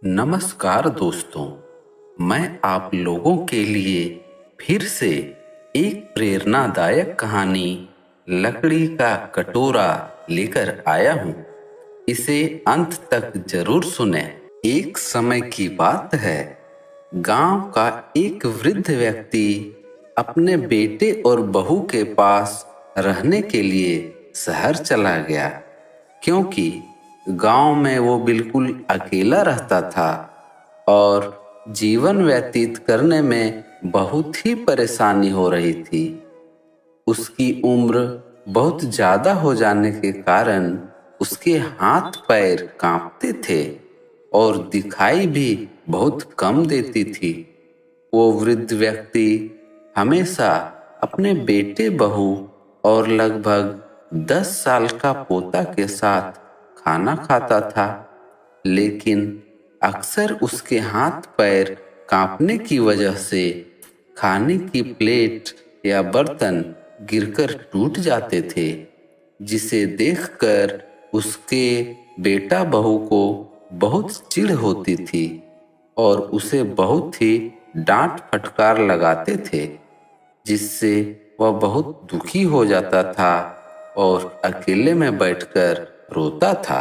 नमस्कार दोस्तों, मैं आप लोगों के लिए फिर से एक प्रेरणादायक कहानी लकड़ी का कटोरा लेकर आया हूँ। इसे अंत तक जरूर सुनें। एक समय की बात है, गांव का एक वृद्ध व्यक्ति अपने बेटे और बहू के पास रहने के लिए शहर चला गया, क्योंकि गांव में वो बिल्कुल अकेला रहता था और जीवन व्यतीत करने में बहुत ही परेशानी हो रही थी। उसकी उम्र बहुत ज्यादा हो जाने के कारण उसके हाथ पैर कांपते थे और दिखाई भी बहुत कम देती थी। वो वृद्ध व्यक्ति हमेशा अपने बेटे बहू और लगभग 10 साल का पोता के साथ खाना खाता था, लेकिन अक्सर उसके हाथ पैर कांपने की वजह से खाने की प्लेट या बर्तन गिरकर टूट जाते थे, जिसे देखकर उसके बेटा बहू को बहुत चिढ़ होती थी और उसे बहुत ही डांट फटकार लगाते थे, जिससे वह बहुत दुखी हो जाता था और अकेले में बैठकर रोता था।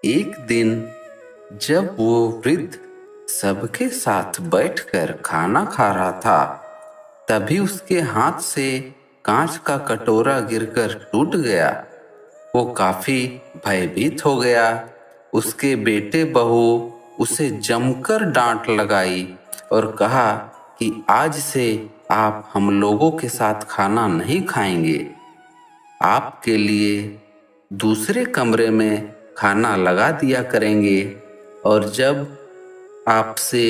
एक दिन जब वो वृद्ध सबके साथ बैठकर खाना खा रहा था, तभी उसके हाथ से कांच का कटोरा गिरकर टूट गया। वो काफी भयभीत हो गया। उसके बेटे बहू उसे जमकर डांट लगाई और कहा कि आज से आप हम लोगों के साथ खाना नहीं खाएंगे। आपके लिए दूसरे कमरे में खाना लगा दिया करेंगे और जब आपसे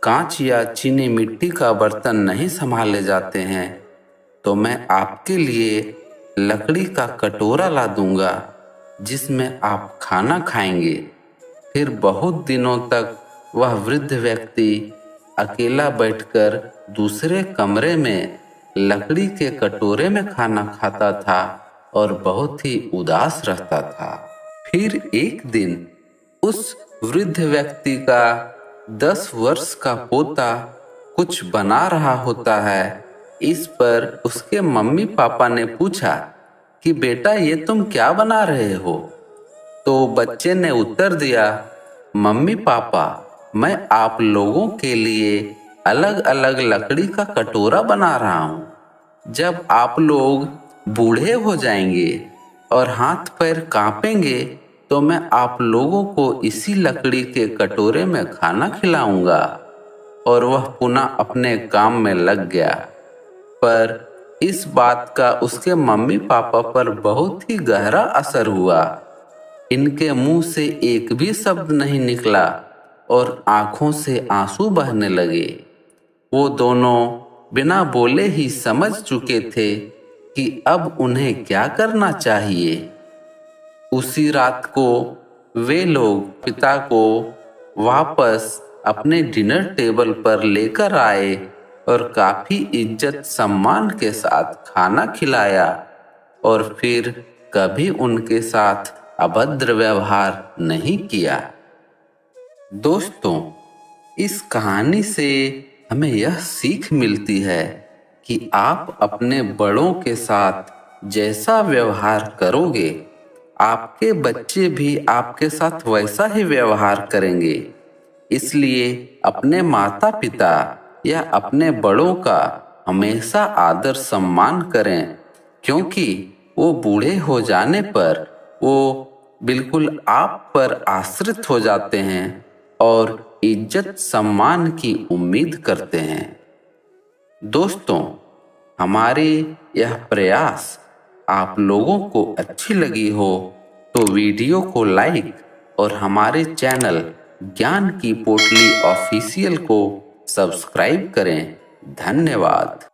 कांच या चीनी मिट्टी का बर्तन नहीं संभाले जाते हैं तो मैं आपके लिए लकड़ी का कटोरा ला दूंगा, जिसमें आप खाना खाएंगे। फिर बहुत दिनों तक वह वृद्ध व्यक्ति अकेला बैठकर दूसरे कमरे में लकड़ी के कटोरे में खाना खाता था और बहुत ही उदास रहता था। फिर एक दिन उस वृद्ध व्यक्ति का 10 वर्ष का पोता कुछ बना रहा होता है। इस पर उसके मम्मी पापा ने पूछा कि बेटा, ये तुम क्या बना रहे हो? तो बच्चे ने उत्तर दिया, मम्मी पापा, मैं आप लोगों के लिए अलग अलग लकड़ी का कटोरा बना रहा हूँ। जब आप लोग बूढ़े हो जाएंगे और हाथ पैर कांपेंगे तो मैं आप लोगों को इसी लकड़ी के कटोरे में खाना खिलाऊंगा। और वह पुनः अपने काम में लग गया। पर इस बात का उसके मम्मी पापा पर बहुत ही गहरा असर हुआ। इनके मुंह से एक भी शब्द नहीं निकला और आंखों से आंसू बहने लगे। वो दोनों बिना बोले ही समझ चुके थे कि अब उन्हें क्या करना चाहिए। उसी रात को वे लोग पिता को वापस अपने डिनर टेबल पर लेकर आए और काफी इज्जत सम्मान के साथ खाना खिलाया और फिर कभी उनके साथ अभद्र व्यवहार नहीं किया। दोस्तों, इस कहानी से हमें यह सीख मिलती है कि आप अपने बड़ों के साथ जैसा व्यवहार करोगे, आपके बच्चे भी आपके साथ वैसा ही व्यवहार करेंगे। इसलिए अपने माता पिता या अपने बड़ों का हमेशा आदर सम्मान करें, क्योंकि वो बूढ़े हो जाने पर वो बिल्कुल आप पर आश्रित हो जाते हैं और इज्जत सम्मान की उम्मीद करते हैं। दोस्तों, हमारी यह प्रयास आप लोगों को अच्छी लगी हो तो वीडियो को लाइक और हमारे चैनल ज्ञान की पोटली ऑफिशियल को सब्सक्राइब करें। धन्यवाद।